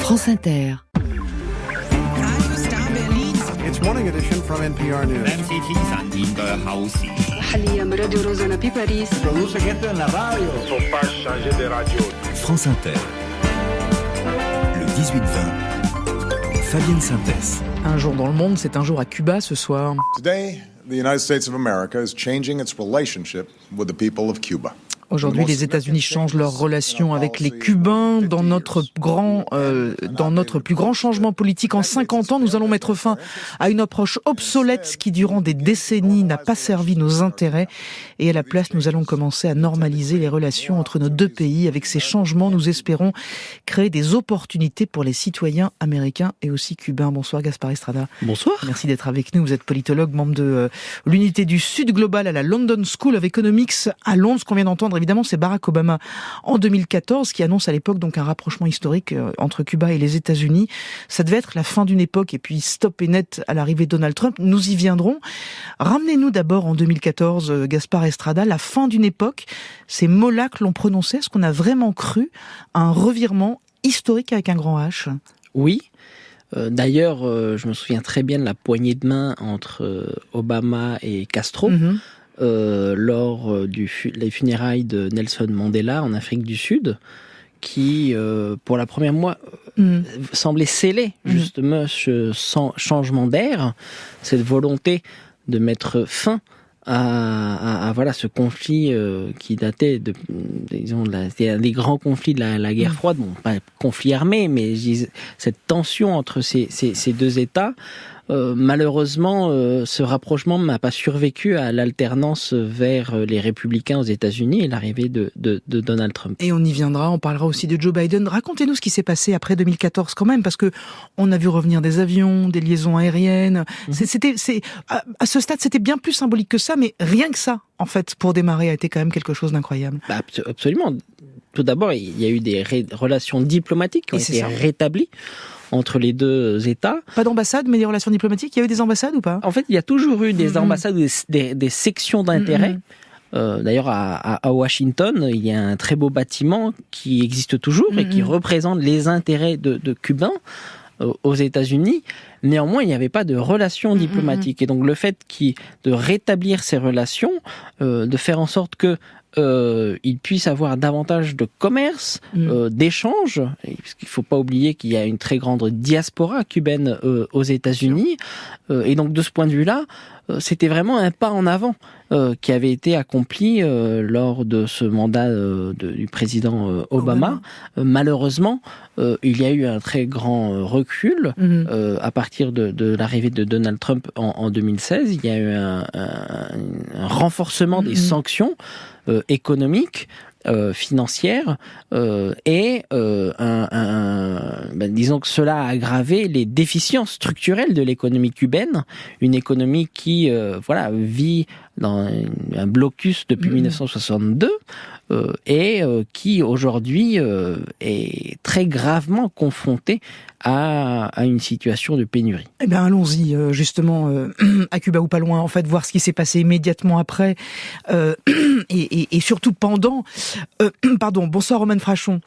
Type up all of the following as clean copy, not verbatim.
France Inter. It's morning edition from NPR News. MCT 3年嘅後時 حاليا راديو روزانا بباريس. France Inter. Le 18-20. Fabienne Synthèse. Un jour dans le monde, c'est un jour à Cuba ce soir. Today, the United States of America is changing its relationship with the people of Cuba. Aujourd'hui, les États-Unis changent leurs relations avec les Cubains. Dans notre plus grand changement politique en 50 ans, nous allons mettre fin à une approche obsolète qui, durant des décennies, n'a pas servi nos intérêts. Et à la place, nous allons commencer à normaliser les relations entre nos deux pays. Avec ces changements, nous espérons créer des opportunités pour les citoyens américains et aussi cubains. Bonsoir Gaspard Estrada. Bonsoir. Merci d'être avec nous. Vous êtes politologue, membre de l'unité du Sud Global à la London School of Economics à Londres. Ce qu'on vient d'entendre, évidemment, c'est Barack Obama en 2014 qui annonce à l'époque donc un rapprochement historique entre Cuba et les États-Unis. Ça devait être la fin d'une époque et puis stop et net à l'arrivée de Donald Trump. Nous y viendrons. Ramenez-nous d'abord en 2014, Gaspard Estrada, la fin d'une époque. Ces mots-là que l'on prononçait, est-ce qu'on a vraiment cru à un revirement historique avec un grand H ? Oui. D'ailleurs, je me souviens très bien de la poignée de main entre Obama et Castro. Mm-hmm. Lors des funérailles de Nelson Mandela en Afrique du Sud, qui, pour la première fois, semblait sceller justement ce changement d'air, cette volonté de mettre fin à voilà ce conflit qui datait des grands conflits de la guerre froide, bon pas conflit armé, mais cette tension entre ces deux États. Malheureusement, ce rapprochement n'a pas survécu à l'alternance vers les républicains aux États-Unis et l'arrivée de Donald Trump. Et on y viendra, on parlera aussi de Joe Biden. Racontez-nous ce qui s'est passé après 2014 quand même, parce que on a vu revenir des avions, des liaisons aériennes. À ce stade, c'était bien plus symbolique que ça, mais rien que ça, en fait, pour démarrer, a été quand même quelque chose d'incroyable. Absolument. Tout d'abord, il y a eu des relations diplomatiques qui ont été rétablies entre les deux États. Pas d'ambassade, mais des relations diplomatiques. Il y a eu des ambassades ou pas ? En fait, il y a toujours eu des ambassades, des sections d'intérêt. D'ailleurs, à Washington, il y a un très beau bâtiment qui existe toujours et qui représente les intérêts de Cubains aux États-Unis. Néanmoins, il n'y avait pas de relations diplomatiques. Et donc, le fait de rétablir ces relations, de faire en sorte que il puisse avoir davantage de commerce, d'échanges, parce qu'il ne faut pas oublier qu'il y a une très grande diaspora cubaine aux États-Unis, et donc de ce point de vue-là, c'était vraiment un pas en avant qui avait été accompli lors de ce mandat du président Obama. Malheureusement, il y a eu un très grand recul à partir de l'arrivée de Donald Trump en 2016. Il y a eu un renforcement des sanctions économiques, financières, et disons que cela a aggravé les déficiences structurelles de l'économie cubaine, une économie qui vit dans un blocus depuis 1962 et qui aujourd'hui est très gravement confrontée à une situation de pénurie. Eh bien, allons-y justement à Cuba ou pas loin, en fait, voir ce qui s'est passé immédiatement après et surtout pendant. Bonsoir Romane Frachon.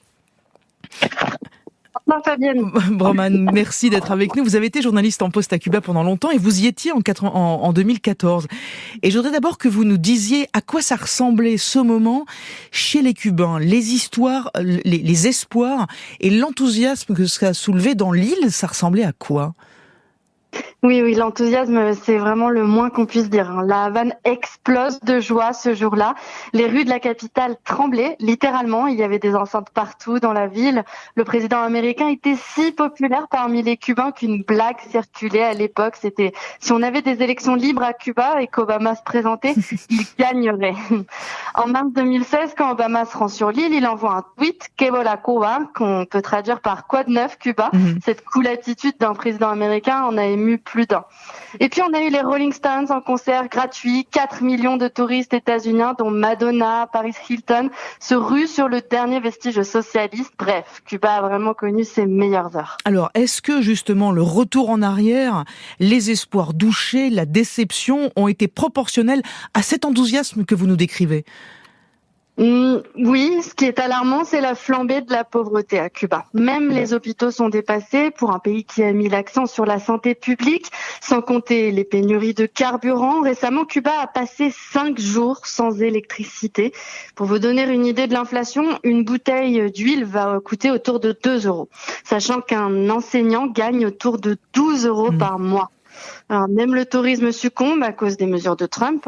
Bonsoir Fabienne. Broman, merci d'être avec nous. Vous avez été journaliste en poste à Cuba pendant longtemps et vous y étiez en 2014. Et je voudrais d'abord que vous nous disiez à quoi ça ressemblait ce moment chez les Cubains, les histoires, les espoirs et l'enthousiasme que ça a soulevé dans l'île, ça ressemblait à quoi ? Oui, l'enthousiasme, c'est vraiment le moins qu'on puisse dire. La Havane explose de joie ce jour-là. Les rues de la capitale tremblaient, littéralement. Il y avait des enceintes partout dans la ville. Le président américain était si populaire parmi les Cubains qu'une blague circulait à l'époque. C'était si on avait des élections libres à Cuba et qu'Obama se présentait, il gagnerait. En mars 2016, quand Obama se rend sur l'île, il envoie un tweet, « Que bola Cuba », qu'on peut traduire par « Quoi de neuf Cuba ». Cette cool attitude d'un président américain en a ému plus d'un. Et puis on a eu les Rolling Stones en concert gratuit, 4 millions de touristes états-uniens dont Madonna, Paris Hilton se ruent sur le dernier vestige socialiste. Bref, Cuba a vraiment connu ses meilleures heures. Alors, est-ce que justement le retour en arrière, les espoirs douchés, la déception ont été proportionnels à cet enthousiasme que vous nous décrivez ? Oui, ce qui est alarmant, c'est la flambée de la pauvreté à Cuba. Même les hôpitaux sont dépassés pour un pays qui a mis l'accent sur la santé publique, sans compter les pénuries de carburant. Récemment, Cuba a passé 5 jours sans électricité. Pour vous donner une idée de l'inflation, une bouteille d'huile va coûter autour de 2 €, sachant qu'un enseignant gagne autour de 12 € par mois. Alors, même le tourisme succombe à cause des mesures de Trump.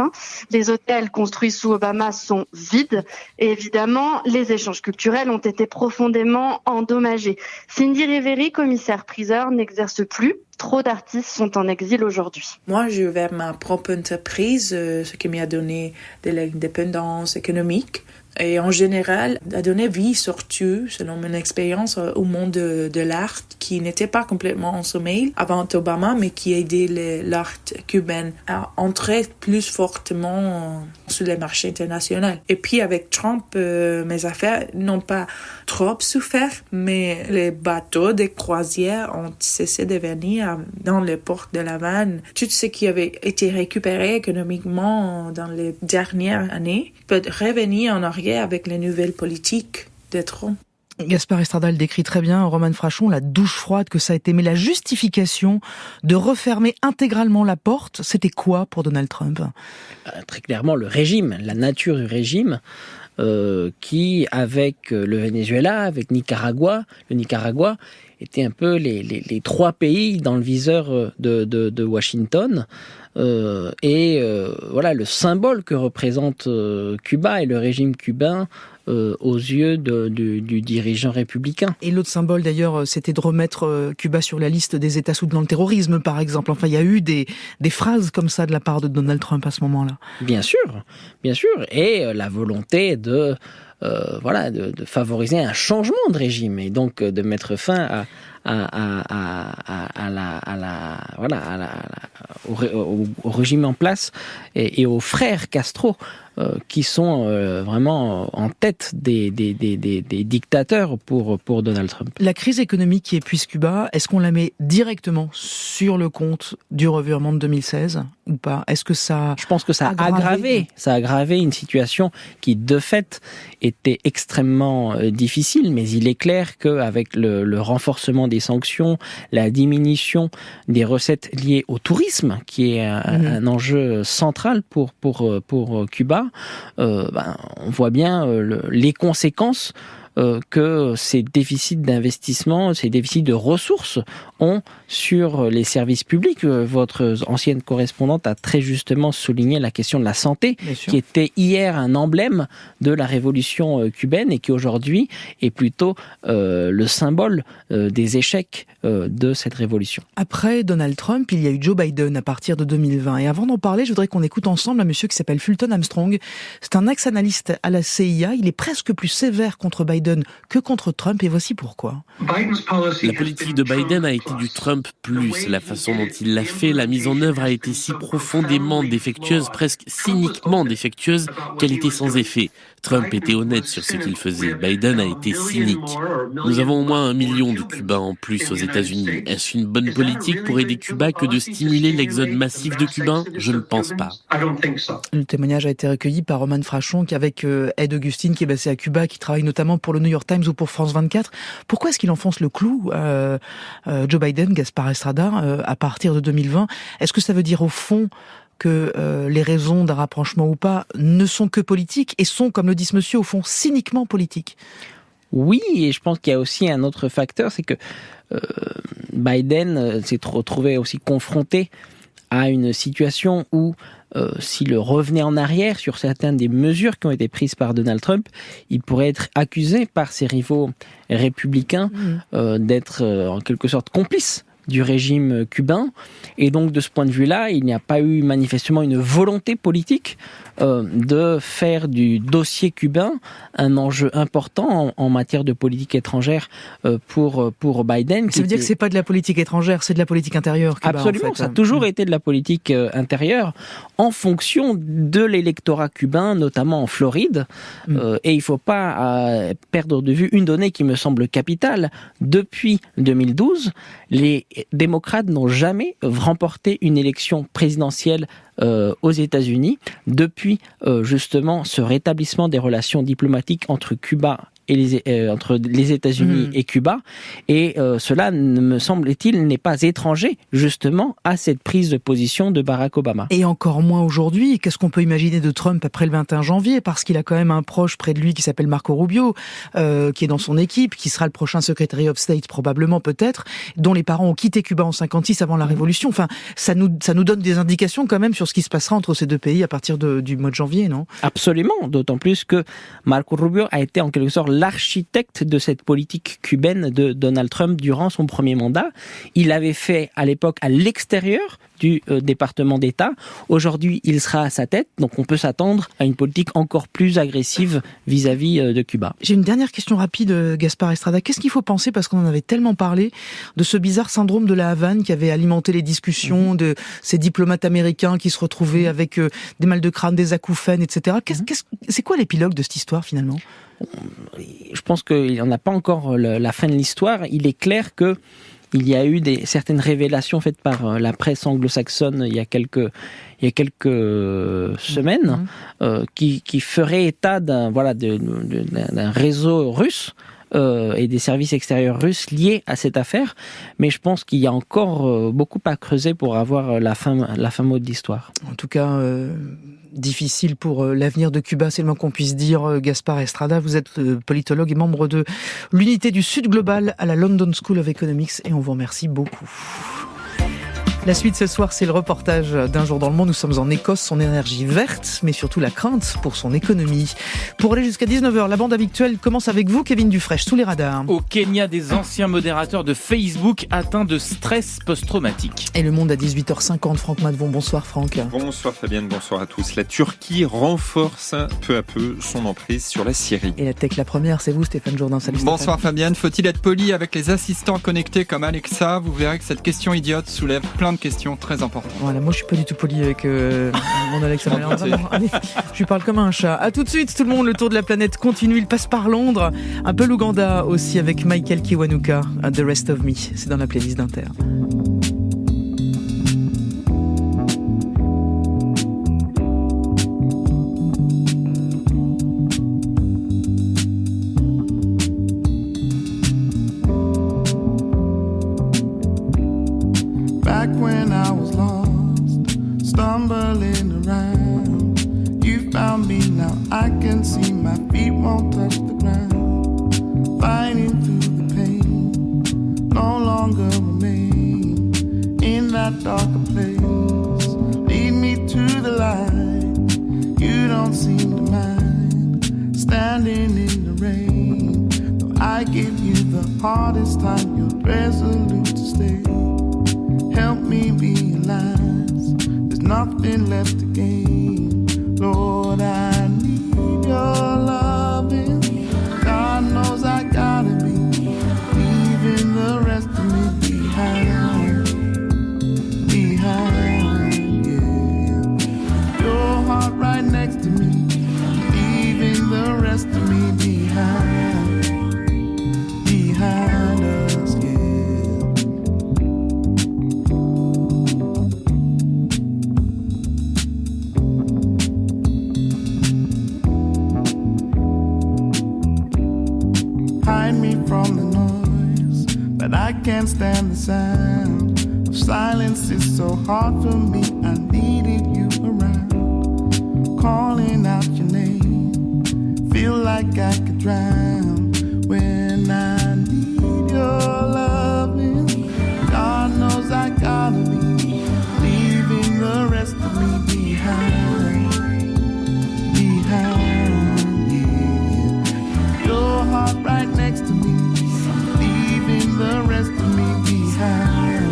Les hôtels construits sous Obama sont vides et évidemment, les échanges culturels ont été profondément endommagés. Cindy Riveri, commissaire-priseur, n'exerce plus. Trop d'artistes sont en exil aujourd'hui. Moi, j'ai ouvert ma propre entreprise, ce qui m'a donné de l'indépendance économique. Et en général, a donné vie surtout, selon mon expérience, au monde de l'art qui n'était pas complètement en sommeil avant Obama, mais qui a aidé l'art cubain à entrer plus fortement sur les marchés internationaux. Et puis avec Trump, mes affaires n'ont pas trop souffert, mais les bateaux des croisières ont cessé de venir dans les ports de La Havane. Tout ce qui avait été récupéré économiquement dans les dernières années peut revenir en arrière avec les nouvelles politiques de Trump. Gaspard Estrada le décrit très bien, Romane Frachon, la douche froide que ça a été. Mais la justification de refermer intégralement la porte, c'était quoi pour Donald Trump ? Très clairement, le régime, la nature du régime, qui, avec le Venezuela, avec le Nicaragua, étaient un peu les 3 pays dans le viseur de Washington. Voilà le symbole que représente Cuba et le régime cubain aux yeux du dirigeant républicain. Et l'autre symbole d'ailleurs, c'était de remettre Cuba sur la liste des États soutenant le terrorisme, par exemple. Enfin, il y a eu des phrases comme ça de la part de Donald Trump à ce moment-là. Bien sûr. Et la volonté de favoriser un changement de régime et donc de mettre fin au régime en place et aux frères Castro qui sont vraiment en tête des dictateurs pour Donald Trump. La crise économique qui épuise Cuba, est-ce qu'on la met directement sur le compte du revirement de 2016 ou pas ? Est-ce que ça... Je pense que ça a aggravé une situation qui de fait était extrêmement difficile, mais il est clair qu'avec le renforcement des sanctions, la diminution des recettes liées au tourisme, qui est un enjeu central pour Cuba, on voit bien les conséquences que ces déficits d'investissement, ces déficits de ressources ont sur les services publics. Votre ancienne correspondante a très justement souligné la question de la santé, qui était hier un emblème de la révolution cubaine et qui aujourd'hui est plutôt le symbole des échecs de cette révolution. Après Donald Trump, il y a eu Joe Biden à partir de 2020. Et avant d'en parler, je voudrais qu'on écoute ensemble un monsieur qui s'appelle Fulton Armstrong. C'est un ex-analyste à la CIA. Il est presque plus sévère contre Biden que contre Trump, et voici pourquoi. La politique de Biden a été du Trump plus. La façon dont il l'a fait, la mise en œuvre a été si profondément défectueuse, presque cyniquement défectueuse, qu'elle était sans effet. Trump était honnête sur ce qu'il faisait. Biden a été cynique. Nous avons au moins 1 million de Cubains en plus aux États-Unis. Est-ce une bonne politique pour aider Cuba que de stimuler l'exode massif de Cubains ? Je ne pense pas. Le témoignage a été recueilli par Romane Frachon, qui avec Ed Augustine, qui est basé à Cuba, qui travaille notamment pour le New York Times ou pour France 24. Pourquoi est-ce qu'il enfonce le clou, Joe Biden, Gaspard Estrada, à partir de 2020 ? Est-ce que ça veut dire au fond que les raisons d'un rapprochement ou pas ne sont que politiques et sont, comme le dit ce monsieur, au fond, cyniquement politiques ? Oui, et je pense qu'il y a aussi un autre facteur, c'est que Biden s'est retrouvé aussi confronté à une situation où s'il revenait en arrière sur certaines des mesures qui ont été prises par Donald Trump, il pourrait être accusé par ses rivaux républicains d'être en quelque sorte complice du régime cubain. Et donc de ce point de vue-là, il n'y a pas eu manifestement une volonté politique de faire du dossier cubain un enjeu important en matière de politique étrangère pour Biden. Ça veut dire que c'est pas de la politique étrangère, c'est de la politique intérieure, Cuba. Absolument, en fait. Ça a toujours été de la politique intérieure en fonction de l'électorat cubain, notamment en Floride. Et il faut pas perdre de vue une donnée qui me semble capitale. Depuis 2012, les les démocrates n'ont jamais remporté une élection présidentielle aux États-Unis depuis justement ce rétablissement des relations diplomatiques entre Cuba et entre les États-Unis et Cuba, et cela, me semble-t-il, n'est pas étranger justement à cette prise de position de Barack Obama. Et encore moins aujourd'hui. Qu'est-ce qu'on peut imaginer de Trump après le 21 janvier, parce qu'il a quand même un proche près de lui qui s'appelle Marco Rubio, qui est dans son équipe, qui sera le prochain Secretary of State probablement, peut-être, dont les parents ont quitté Cuba en 56 avant la Révolution. Enfin, ça nous donne des indications quand même sur ce qui se passera entre ces deux pays à partir du mois de janvier, non ? Absolument, d'autant plus que Marco Rubio a été en quelque sorte l'architecte de cette politique cubaine de Donald Trump durant son premier mandat. Il l'avait fait à l'époque à l'extérieur du département d'État. Aujourd'hui, il sera à sa tête, donc on peut s'attendre à une politique encore plus agressive vis-à-vis de Cuba. J'ai une dernière question rapide, Gaspard Estrada. Qu'est-ce qu'il faut penser, parce qu'on en avait tellement parlé, de ce bizarre syndrome de la Havane qui avait alimenté les discussions de ces diplomates américains qui se retrouvaient avec des mal de crâne, des acouphènes, etc. C'est quoi l'épilogue de cette histoire finalement ? Je pense qu'il n'y en a pas encore la fin de l'histoire. Il est clair que il y a eu certaines révélations faites par la presse anglo-saxonne il y a quelques semaines qui feraient état d'un réseau russe et des services extérieurs russes liés à cette affaire, mais je pense qu'il y a encore beaucoup à creuser pour avoir la fin mot de l'histoire. En tout cas, difficile pour l'avenir de Cuba, c'est le moins qu'on puisse dire. Gaspard Estrada, vous êtes politologue et membre de l'unité du Sud Global à la London School of Economics, et on vous remercie beaucoup. La suite ce soir, c'est le reportage d'Un jour dans le monde. Nous sommes en Écosse, son énergie verte, mais surtout la crainte pour son économie. Pour aller jusqu'à 19h, la bande habituelle commence avec vous, Kevin Dufresne, sous les radars. Au Kenya, des anciens modérateurs de Facebook atteints de stress post-traumatique. Et le monde à 18h50, Franck Madvon. Bonsoir Franck. Bonsoir Fabienne, bonsoir à tous. La Turquie renforce peu à peu son emprise sur la Syrie. Et la tech, la première, c'est vous Stéphane Jourdain. Salut Stéphane. Bonsoir Fabienne. Faut-il être poli avec les assistants connectés comme Alexa ? Vous verrez que cette question idiote soulève plein de questions très importantes. Voilà, moi je suis pas du tout poli avec mon Alexa. Allez, je lui parle comme un chat. À tout de suite tout le monde, le tour de la planète continue, il passe par Londres, un peu l'Ouganda aussi avec Michael Kiwanuka, The Rest of Me, c'est dans la playlist d'Inter. Back when I was lost, stumbling around, you found me, now I can see my feet won't touch the ground. Fighting through the pain, no longer remain in that darker place. Lead me to the light, you don't seem to mind. Standing in the rain, though I give you the hardest time, you're resolute to stay. Help me realize there's nothing left to gain. Lord, I need your loving. God knows I gotta be leaving the rest of me behind, yeah. Your heart right next to me, leaving the rest of me behind us, yeah. Hide me from the noise, but I can't stand the sound of silence. It's so hard for me, I needed you around. Calling out your name, feel like I could drown when I need your loving. God knows I gotta be leaving the rest of me behind, yeah. Your heart right next to me, leaving the rest of me behind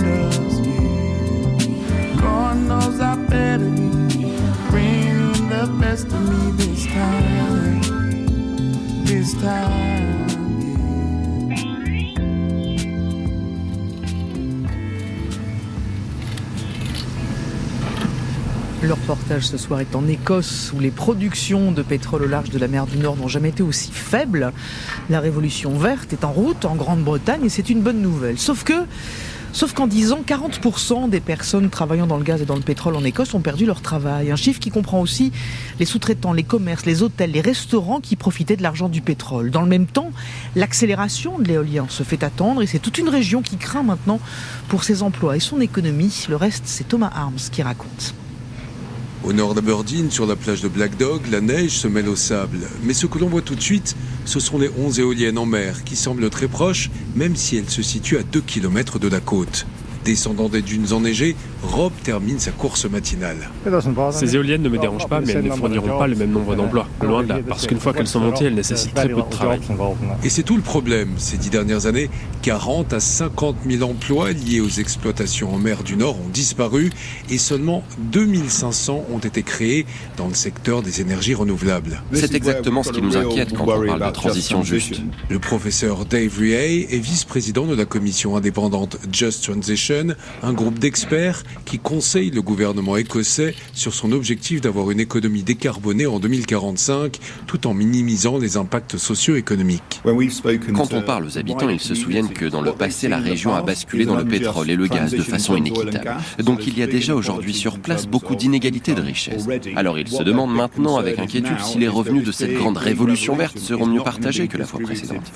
us, yeah. God knows I better be bringing the best of me this time, yeah. Le reportage ce soir est en Écosse, où les productions de pétrole au large de la mer du Nord n'ont jamais été aussi faibles. La révolution verte est en route en Grande-Bretagne et c'est une bonne nouvelle. Sauf qu'en 10 ans, 40% des personnes travaillant dans le gaz et dans le pétrole en Écosse ont perdu leur travail. Un chiffre qui comprend aussi les sous-traitants, les commerces, les hôtels, les restaurants qui profitaient de l'argent du pétrole. Dans le même temps, l'accélération de l'éolien se fait attendre et c'est toute une région qui craint maintenant pour ses emplois et son économie. Le reste, c'est Thomas Arms qui raconte. Au nord d'Aberdeen, sur la plage de Black Dog, la neige se mêle au sable. Mais ce que l'on voit tout de suite, ce sont les 11 éoliennes en mer qui semblent très proches, même si elles se situent à 2 km de la côte. Descendant des dunes enneigées, Rob termine sa course matinale. Ces éoliennes ne me dérangent pas, mais elles ne fourniront pas le même nombre d'emplois. Loin de là, parce qu'une fois qu'elles sont montées, elles nécessitent très peu de travail. Et c'est tout le problème. Ces 10 dernières années, 40 à 50 000 emplois liés aux exploitations en mer du Nord ont disparu et seulement 2500 ont été créés dans le secteur des énergies renouvelables. C'est exactement ce qui nous inquiète quand on parle de transition juste. Le professeur Dave Reay est vice-président de la commission indépendante Just Transition, un groupe d'experts qui conseille le gouvernement écossais sur son objectif d'avoir une économie décarbonée en 2045, tout en minimisant les impacts socio-économiques. Quand on parle aux habitants, ils se souviennent que dans le passé, la région a basculé dans le pétrole et le gaz de façon inéquitable. Donc il y a déjà aujourd'hui sur place beaucoup d'inégalités de richesse. Alors ils se demandent maintenant avec inquiétude si les revenus de cette grande révolution verte seront mieux partagés que la fois précédente.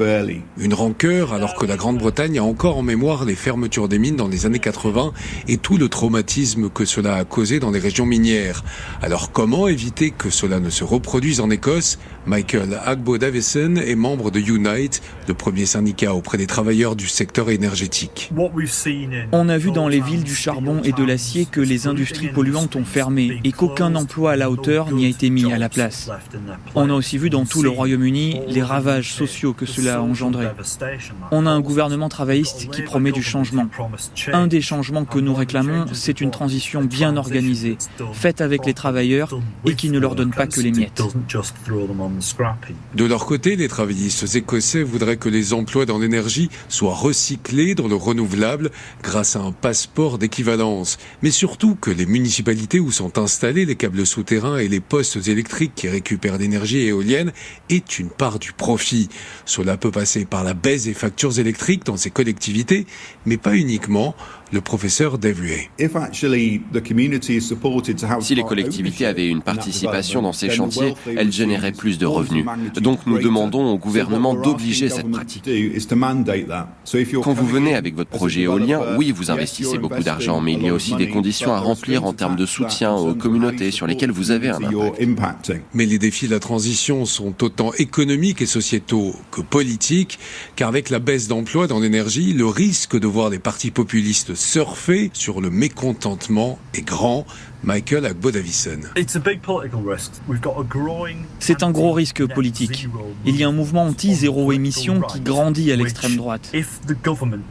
Une rancœur alors que la Grande-Bretagne a encore en mémoire les fermetures des mines dans les années 80 et tout le traumatisme que cela a causé dans les régions minières. Alors comment éviter que cela ne se reproduise en Écosse ? Michael Agbo-Davison est membre de Unite, le premier syndicat auprès des travailleurs du secteur énergétique. On a vu dans les villes du charbon et de l'acier que les industries polluantes ont fermé et qu'aucun emploi à la hauteur n'y a été mis à la place. On a aussi vu dans tout le Royaume-Uni les ravages sociaux que cela a engendré. On a un gouvernement travailliste qui promet du changement. Un des changements que nous réclamons, c'est une transition bien organisée, faite avec les travailleurs et qui ne leur donne pas que les miettes. De leur côté, les travaillistes écossais voudraient que les emplois dans l'énergie soient recyclés dans le renouvelable grâce à un passeport d'équivalence, mais surtout que les municipalités où sont installés les câbles souterrains et les postes électriques qui récupèrent l'énergie éolienne aient une part du profit. Cela peut passer par la baisse des factures électriques dans ces collectivités, mais pas uniquement. Le professeur Dave Reay. Si les collectivités avaient une participation dans ces chantiers, elles généraient plus de revenus. Donc nous demandons au gouvernement d'obliger cette pratique. Quand vous venez avec votre projet éolien, oui, vous investissez beaucoup d'argent, mais il y a aussi des conditions à remplir en termes de soutien aux communautés sur lesquelles vous avez un impact. Mais les défis de la transition sont autant économiques et sociétaux que politiques, car avec la baisse d'emplois dans l'énergie, le risque de voir les partis populistes surfer sur le mécontentement est grand. Michael Agbo-Davison. C'est un gros risque politique. Il y a un mouvement anti-zéro émission qui grandit à l'extrême droite.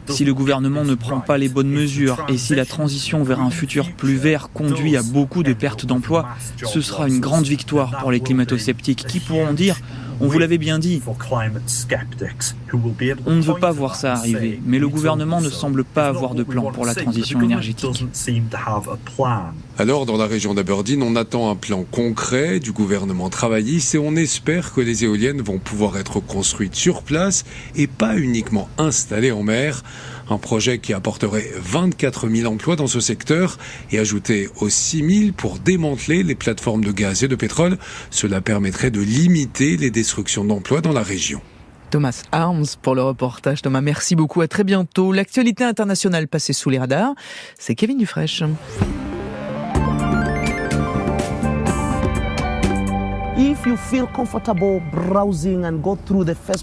Si le gouvernement ne prend pas les bonnes mesures et si la transition vers un futur plus vert conduit à beaucoup de pertes d'emplois, ce sera une grande victoire pour les climato-sceptiques qui pourront dire « On vous l'avait bien dit ». On ne veut pas voir ça arriver, mais le gouvernement ne semble pas avoir de plan pour la transition énergétique. Alors, dans la région d'Aberdeen, on attend un plan concret du gouvernement travailliste et on espère que les éoliennes vont pouvoir être construites sur place et pas uniquement installées en mer. Un projet qui apporterait 24 000 emplois dans ce secteur et ajouter aux 6 000 pour démanteler les plateformes de gaz et de pétrole. Cela permettrait de limiter les destructions d'emplois dans la région. Thomas Arms pour le reportage. Thomas, merci beaucoup. À très bientôt. L'actualité internationale passée sous les radars, c'est Kevin Dufresne.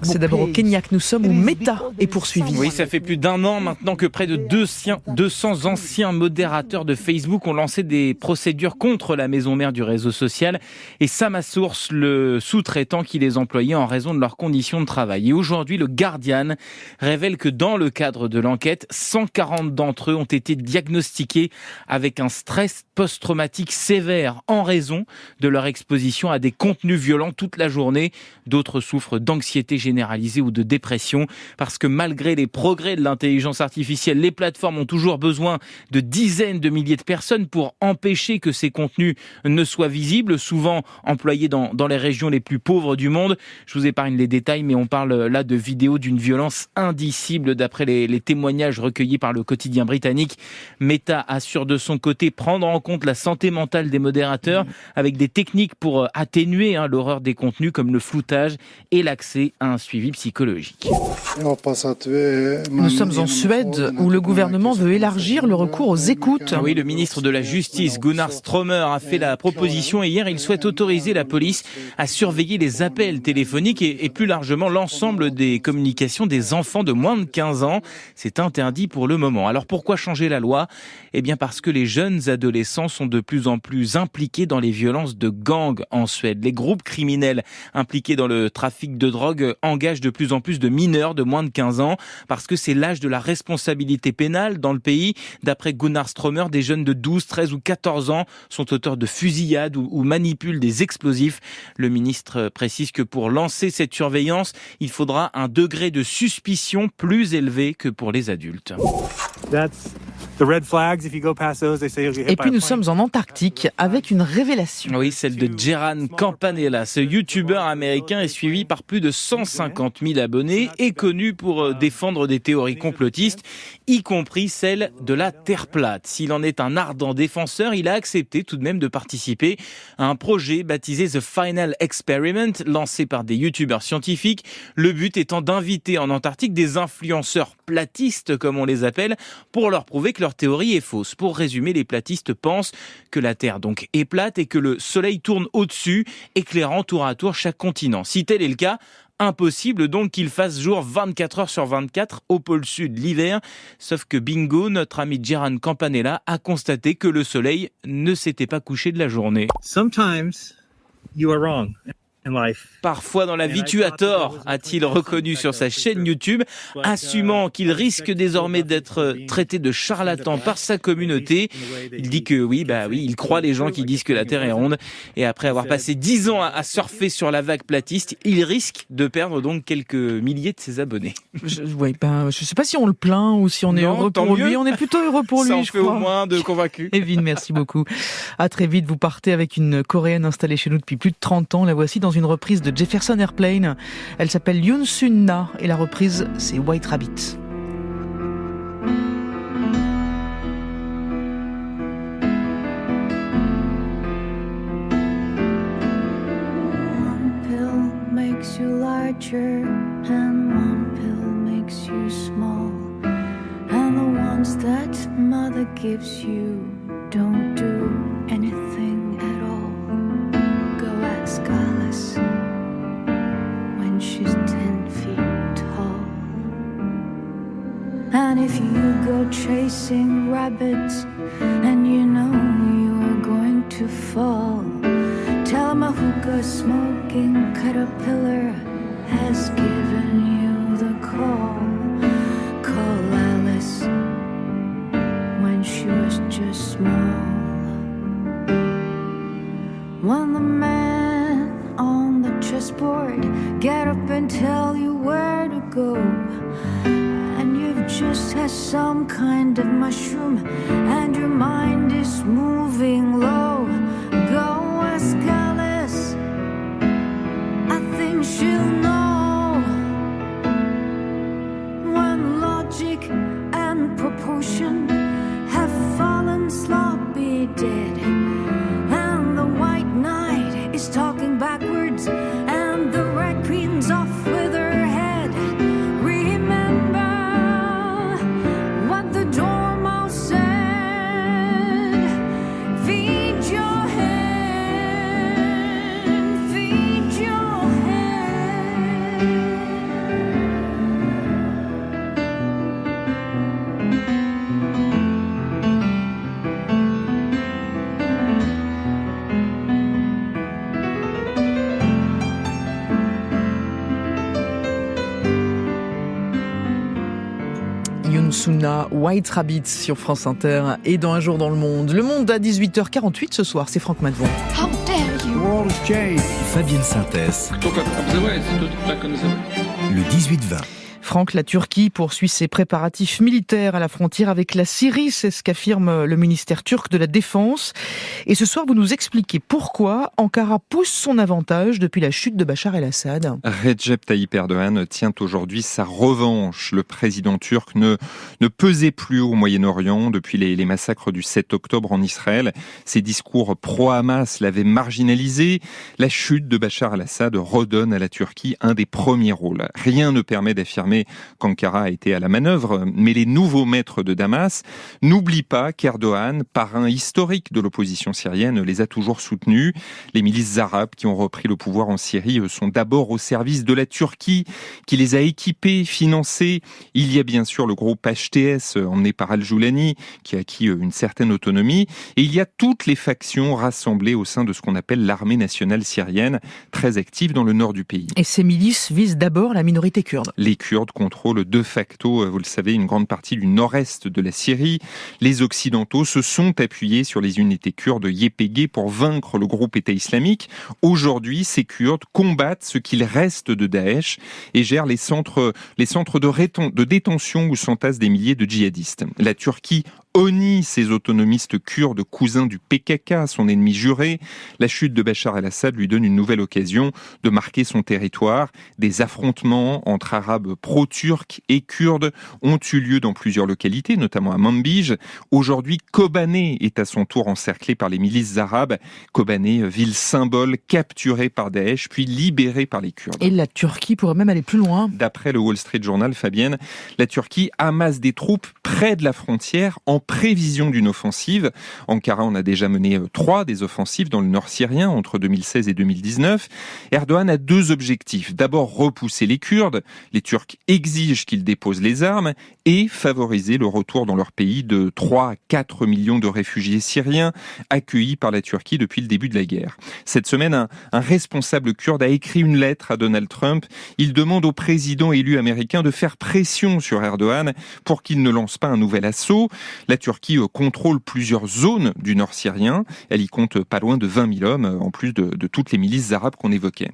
C'est d'abord au Kenya que nous sommes où Meta est poursuivi. Oui, ça fait plus d'un an maintenant que près de 200 anciens modérateurs de Facebook ont lancé des procédures contre la maison mère du réseau social et Sama Source, le sous-traitant qui les employait en raison de leurs conditions de travail. Et aujourd'hui, le Guardian révèle que dans le cadre de l'enquête, 140 d'entre eux ont été diagnostiqués avec un stress post-traumatique sévère en raison de leur exposition à des contenus contenu violent toute la journée. D'autres souffrent d'anxiété généralisée ou de dépression parce que malgré les progrès de l'intelligence artificielle, les plateformes ont toujours besoin de dizaines de milliers de personnes pour empêcher que ces contenus ne soient visibles, souvent employés dans les régions les plus pauvres du monde. Je vous épargne les détails, mais on parle là de vidéos d'une violence indicible d'après les témoignages recueillis par le quotidien britannique. Meta assure de son côté prendre en compte la santé mentale des modérateurs avec des techniques pour atténuer l'horreur des contenus comme le floutage et l'accès à un suivi psychologique. Nous sommes en Suède où le gouvernement veut élargir le recours aux écoutes. Oui, le ministre de la Justice, Gunnar Strömmer, a fait la proposition et hier il souhaite autoriser la police à surveiller les appels téléphoniques et plus largement l'ensemble des communications des enfants de moins de 15 ans. C'est interdit pour le moment. Alors pourquoi changer la loi ? Eh bien parce que les jeunes adolescents sont de plus en plus impliqués dans les violences de gangs en Suède. Les groupes criminels impliqués dans le trafic de drogue engagent de plus en plus de mineurs de moins de 15 ans parce que c'est l'âge de la responsabilité pénale dans le pays. D'après Gunnar Strömmer, des jeunes de 12, 13 ou 14 ans sont auteurs de fusillades ou manipulent des explosifs. Le ministre précise que pour lancer cette surveillance, il faudra un degré de suspicion plus élevé que pour les adultes. Et puis nous sommes en Antarctique avec une révélation. Oui, celle de Jeran Campanella. Ce youtubeur américain est suivi par plus de 150 000 abonnés et connu pour défendre des théories complotistes, y compris celle de la Terre plate. S'il en est un ardent défenseur, il a accepté tout de même de participer à un projet baptisé The Final Experiment, lancé par des youtubeurs scientifiques. Le but étant d'inviter en Antarctique des influenceurs platistes, comme on les appelle, pour leur prouver que leur théorie est fausse. Pour résumer, les platistes pensent que la Terre donc est plate et que le Soleil tourne au-dessus, éclairant tour à tour chaque continent. Si tel est le cas, impossible donc qu'il fasse jour 24 heures sur 24 au pôle sud l'hiver. Sauf que bingo, notre ami Jeran Campanella a constaté que le soleil ne s'était pas couché de la journée. Sometimes you are wrong. Parfois dans la vie tu as tort, a-t-il reconnu sur sa chaîne YouTube, assumant qu'il risque désormais d'être traité de charlatan par sa communauté. Il dit que oui, il croit les gens qui disent que la Terre est ronde. Et après avoir passé 10 ans à surfer sur la vague platiste, il risque de perdre donc quelques milliers de ses abonnés. Je sais pas si on le plaint ou si on est heureux pour lui. On est plutôt heureux pour lui, ça en je fait crois. Au moins de convaincus. Evelyne, merci beaucoup. À très vite, vous partez avec une Coréenne installée chez nous depuis plus de 30 ans. La voici dans une reprise de Jefferson Airplane. Elle s'appelle Yoon Sun-na et la reprise, c'est White Rabbit. One pill makes you larger and one pill makes you small, and the ones that mother gives you don't do anything at all. Go ask Alice when she's 10 feet tall. And if you go chasing rabbits and you know you are going to fall, tell 'em a hookah smoking caterpillar has given you the call. Call Alice when she was just small. When the man on the chessboard get up and tell you where to go, and you've just had some kind of mushroom and your mind is moving low, go ask Alice, I think she'll know. When logic and proportion have fallen sloppy dead, and the white knight is talking backwards and the red queen's off with her head, remember what the dormouse said, feed your head, feed your head. Yoon Sun-na, White Rabbit sur France Inter et dans Un jour dans le monde. Le monde à 18h48 ce soir, c'est Franck Madvon. How dare you! The world has changed. Fabienne Synthèse. Le 18-20. Franck, la Turquie poursuit ses préparatifs militaires à la frontière avec la Syrie, c'est ce qu'affirme le ministère turc de la Défense. Et ce soir, vous nous expliquez pourquoi Ankara pousse son avantage depuis la chute de Bachar el-Assad. Recep Tayyip Erdogan tient aujourd'hui sa revanche. Le président turc ne pesait plus au Moyen-Orient depuis les massacres du 7 octobre en Israël. Ses discours pro-Hamas l'avaient marginalisé. La chute de Bachar el-Assad redonne à la Turquie un des premiers rôles. Rien ne permet d'affirmer qu'Ankara a été à la manœuvre, mais les nouveaux maîtres de Damas n'oublient pas qu'Erdogan, parrain historique de l'opposition syrienne, les a toujours soutenus. Les milices arabes qui ont repris le pouvoir en Syrie sont d'abord au service de la Turquie, qui les a équipés, financés. Il y a bien sûr le groupe HTS, emmené par Al-Joulani, qui a acquis une certaine autonomie, et il y a toutes les factions rassemblées au sein de ce qu'on appelle l'armée nationale syrienne, très active dans le nord du pays. Et ces milices visent d'abord la minorité kurde. Les Kurdes contrôlent de facto, vous le savez, une grande partie du nord-est de la Syrie. Les Occidentaux se sont appuyés sur les unités kurdes YPG pour vaincre le groupe État islamique. Aujourd'hui, ces Kurdes combattent ce qu'il reste de Daesh et gèrent les centres de détention où s'entassent des milliers de djihadistes. La Turquie honnit ces autonomistes kurdes, cousins du PKK, son ennemi juré. La chute de Bachar el-Assad lui donne une nouvelle occasion de marquer son territoire. Des affrontements entre Arabes pro-turcs et Kurdes ont eu lieu dans plusieurs localités, notamment à Manbij. Aujourd'hui, Kobané est à son tour encerclé par les milices arabes. Kobané, ville symbole, capturée par Daesh, puis libérée par les Kurdes. Et la Turquie pourrait même aller plus loin. D'après le Wall Street Journal, Fabienne, la Turquie amasse des troupes près de la frontière en prévision d'une offensive. Ankara en a déjà mené 3 des offensives dans le nord syrien entre 2016 et 2019. Erdogan a 2 objectifs. D'abord, repousser les Kurdes. Les Turcs exigent qu'ils déposent les armes et favoriser le retour dans leur pays de 3 à 4 millions de réfugiés syriens accueillis par la Turquie depuis le début de la guerre. Cette semaine, un responsable kurde a écrit une lettre à Donald Trump. Il demande au président élu américain de faire pression sur Erdogan pour qu'il ne lance pas un nouvel assaut. La Turquie contrôle plusieurs zones du nord syrien. Elle y compte pas loin de 20 000 hommes, en plus de toutes les milices arabes qu'on évoquait.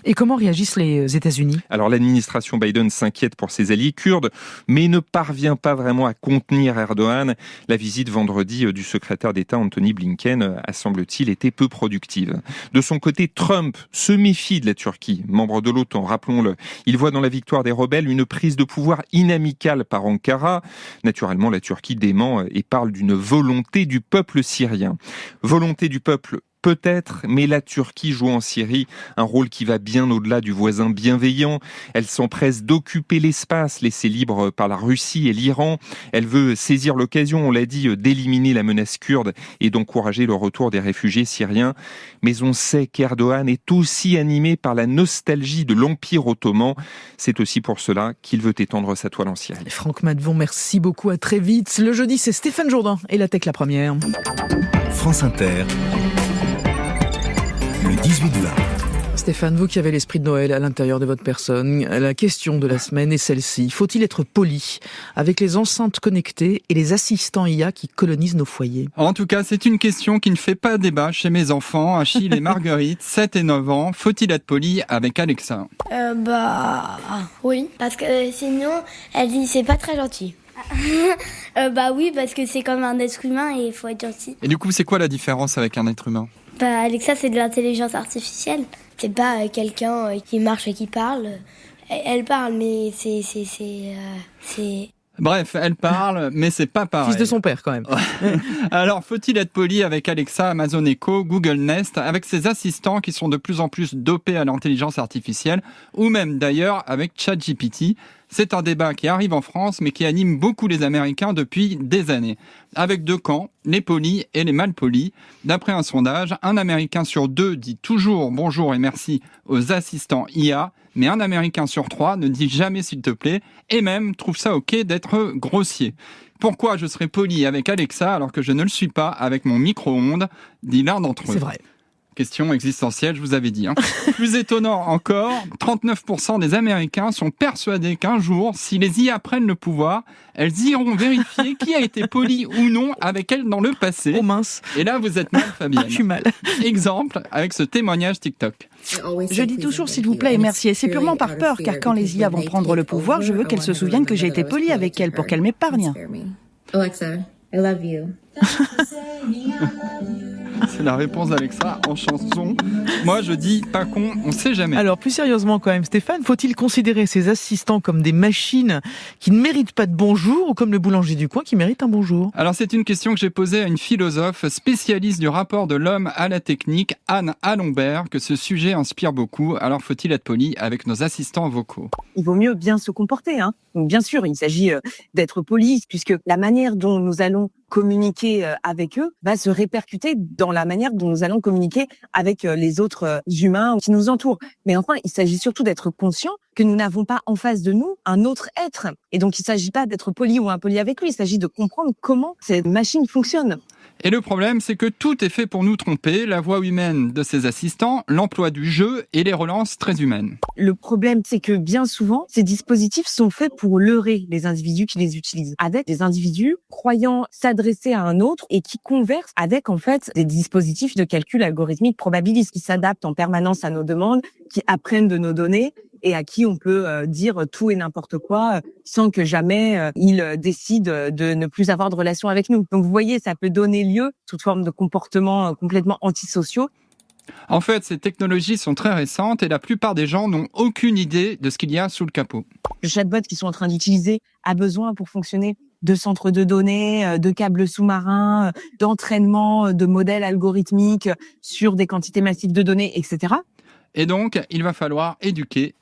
Et comment réagissent les États-Unis ? Alors l'administration Biden s'inquiète pour ses alliés kurdes, mais ne parvient pas vraiment à contenir Erdogan. La visite vendredi du secrétaire d'État Anthony Blinken a, semble-t-il, été peu productive. De son côté, Trump se méfie de la Turquie, membre de l'OTAN, rappelons-le. Il voit dans la victoire des rebelles une prise de pouvoir inamicale par Ankara. Naturellement, la Turquie dément et parle d'une volonté du peuple syrien. Volonté du peuple peut-être, mais la Turquie joue en Syrie un rôle qui va bien au-delà du voisin bienveillant. Elle s'empresse d'occuper l'espace laissé libre par la Russie et l'Iran. Elle veut saisir l'occasion, on l'a dit, d'éliminer la menace kurde et d'encourager le retour des réfugiés syriens. Mais on sait qu'Erdogan est aussi animé par la nostalgie de l'Empire ottoman. C'est aussi pour cela qu'il veut étendre sa toile en Syrie. Franck Madvon, merci beaucoup, à très vite. Le jeudi, c'est Stéphane Jourdain et la Tech la première. France Inter. Le 18-20. Stéphane, vous qui avez l'esprit de Noël à l'intérieur de votre personne, la question de la semaine est celle-ci. Faut-il être poli avec les enceintes connectées et les assistants IA qui colonisent nos foyers ? En tout cas, c'est une question qui ne fait pas débat chez mes enfants, Achille et Marguerite, 7 et 9 ans. Faut-il être poli avec Alexa ? Oui, parce que sinon, elle dit c'est pas très gentil. Oui, parce que c'est comme un être humain et il faut être gentil. Et du coup, c'est quoi la différence avec un être humain ? Alexa, c'est de l'intelligence artificielle. C'est pas quelqu'un qui marche et qui parle. Elle parle, mais c'est... Bref, elle parle, mais c'est pas pareil. Fils de son père, quand même. Alors, faut-il être poli avec Alexa, Amazon Echo, Google Nest, avec ces assistants qui sont de plus en plus dopés à l'intelligence artificielle, ou même d'ailleurs avec ChatGPT ? C'est un débat qui arrive en France, mais qui anime beaucoup les Américains depuis des années. Avec 2 camps, les polis et les malpolis. D'après un sondage, un Américain sur 2 dit toujours bonjour et merci aux assistants IA, mais un Américain sur 3 ne dit jamais s'il te plaît, et même trouve ça ok d'être grossier. Pourquoi je serais poli avec Alexa alors que je ne le suis pas avec mon micro-ondes, dit l'un d'entre eux. C'est vrai. Question existentielle, je vous avais dit. Plus étonnant encore, 39% des Américains sont persuadés qu'un jour, si les IA prennent le pouvoir, elles iront vérifier qui a été poli ou non avec elles dans le passé. Oh mince. Et là, vous êtes mal, Fabienne. Je suis mal. Exemple avec ce témoignage TikTok. Je dis toujours s'il vous plaît et merci, et c'est purement par peur, car quand les IA vont prendre le pouvoir, je veux qu'elles se souviennent que j'ai été polie avec elles pour qu'elles m'épargnent. Alexa, I love you. C'est la réponse d'Alexa en chanson. Moi, je dis pas con, on sait jamais. Alors, plus sérieusement quand même, Stéphane, faut-il considérer ces assistants comme des machines qui ne méritent pas de bonjour ou comme le boulanger du coin qui mérite un bonjour? Alors, c'est une question que j'ai posée à une philosophe spécialiste du rapport de l'homme à la technique, Anne Allombert, que ce sujet inspire beaucoup. Alors, faut-il être poli avec nos assistants vocaux? Il vaut mieux bien se comporter, hein. Donc, bien sûr, il s'agit d'être poli, puisque la manière dont nous allons communiquer avec eux va se répercuter dans la manière dont nous allons communiquer avec les autres humains qui nous entourent. Mais enfin, il s'agit surtout d'être conscient que nous n'avons pas en face de nous un autre être. Et donc, il ne s'agit pas d'être poli ou impoli avec lui, il s'agit de comprendre comment cette machine fonctionne. Et le problème, c'est que tout est fait pour nous tromper, la voix humaine de ces assistants, l'emploi du jeu et les relances très humaines. Le problème, c'est que bien souvent, ces dispositifs sont faits pour leurrer les individus qui les utilisent, avec des individus croyant s'adresser à un autre et qui conversent avec en fait des dispositifs de calcul algorithmique probabiliste qui s'adaptent en permanence à nos demandes, qui apprennent de nos données et à qui on peut dire tout et n'importe quoi sans que jamais ils décident de ne plus avoir de relation avec nous. Donc vous voyez, ça peut donner lieu sous forme de comportements complètement antisociaux. En fait, ces technologies sont très récentes et la plupart des gens n'ont aucune idée de ce qu'il y a sous le capot. Le chatbot qu'ils sont en train d'utiliser a besoin pour fonctionner de centres de données, de câbles sous-marins, d'entraînement, de modèles algorithmiques sur des quantités massives de données, etc. Et donc, il va falloir éduquer.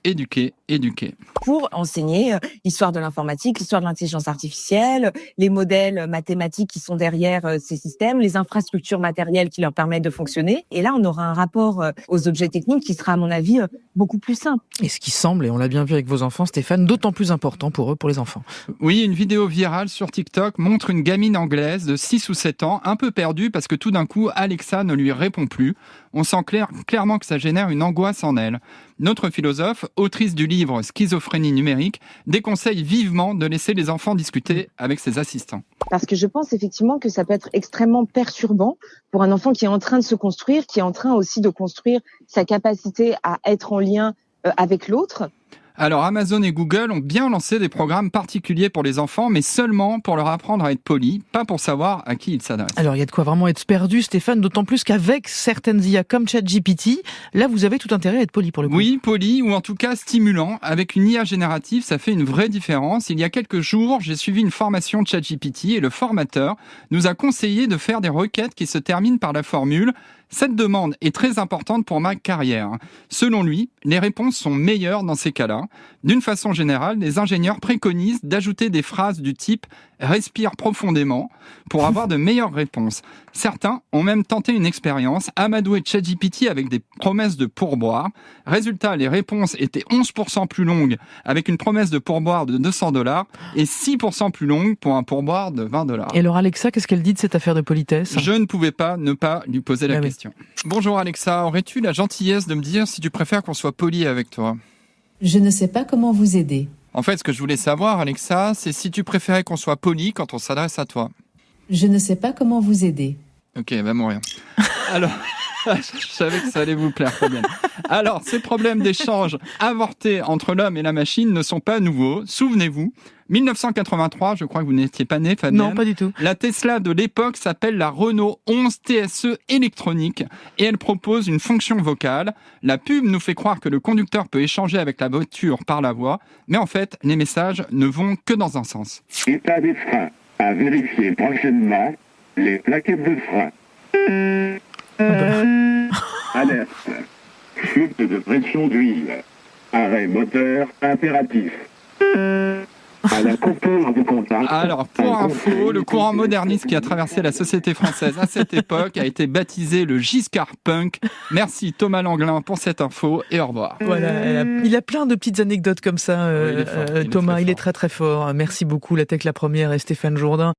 Pour enseigner l'histoire de l'informatique, l'histoire de l'intelligence artificielle, les modèles mathématiques qui sont derrière ces systèmes, les infrastructures matérielles qui leur permettent de fonctionner. Et là, on aura un rapport aux objets techniques qui sera, à mon avis, beaucoup plus simple. Et ce qui semble, et on l'a bien vu avec vos enfants, Stéphane, d'autant plus important pour eux, pour les enfants. Oui, une vidéo virale sur TikTok montre une gamine anglaise de 6 ou 7 ans, un peu perdue parce que tout d'un coup, Alexa ne lui répond plus. On sent clairement que ça génère une angoisse en elle. Notre philosophe, autrice du livre Schizophrénie numérique, déconseille vivement de laisser les enfants discuter avec ses assistants. Parce que je pense effectivement que ça peut être extrêmement perturbant pour un enfant qui est en train de se construire, qui est en train aussi de construire sa capacité à être en lien avec l'autre. Alors Amazon et Google ont bien lancé des programmes particuliers pour les enfants, mais seulement pour leur apprendre à être polis, pas pour savoir à qui ils s'adressent. Alors il y a de quoi vraiment être perdu, Stéphane, d'autant plus qu'avec certaines IA comme ChatGPT, là vous avez tout intérêt à être poli pour le coup. Oui, poli ou en tout cas stimulant. Avec une IA générative, ça fait une vraie différence. Il y a quelques jours, j'ai suivi une formation de ChatGPT et le formateur nous a conseillé de faire des requêtes qui se terminent par la formule « Cette demande est très importante pour ma carrière ». Selon lui, les réponses sont meilleures dans ces cas-là. D'une façon générale, les ingénieurs préconisent d'ajouter des phrases du type « respire profondément » pour avoir de meilleures réponses. Certains ont même tenté une expérience, amadouer ChatGPT avec des promesses de pourboire. Résultat, les réponses étaient 11% plus longues avec une promesse de pourboire de $200 et 6% plus longues pour un pourboire de $20. Et alors Alexa, qu'est-ce qu'elle dit de cette affaire de politesse ? Je ne pouvais pas ne pas lui poser la question. Bonjour Alexa, aurais-tu la gentillesse de me dire si tu préfères qu'on soit poli avec toi ? Je ne sais pas comment vous aider. En fait, ce que je voulais savoir, Alexa, c'est si tu préférais qu'on soit poli quand on s'adresse à toi. Je ne sais pas comment vous aider. Ok, elle va mourir. Alors, je savais que ça allait vous plaire, Fabienne. Alors, ces problèmes d'échange avortés entre l'homme et la machine ne sont pas nouveaux. Souvenez-vous, 1983, je crois que vous n'étiez pas né, Fabienne. Non, pas du tout. La Tesla de l'époque s'appelle la Renault 11 TSE électronique et elle propose une fonction vocale. La pub nous fait croire que le conducteur peut échanger avec la voiture par la voix, mais en fait, les messages ne vont que dans un sens. État des freins. À vérifier prochainement les plaquettes de frein. Alerte. Chute de pression d'huile. Arrêt moteur impératif. À la coupure du contact. Alors, pour info, le courant moderniste qui a traversé la société française à cette époque a été baptisé le Giscard Punk. Merci Thomas Langlin pour cette info et au revoir. Voilà, il a plein de petites anecdotes comme ça, Thomas, il est très très fort. Merci beaucoup, La Tech la Première et Stéphane Jourdain.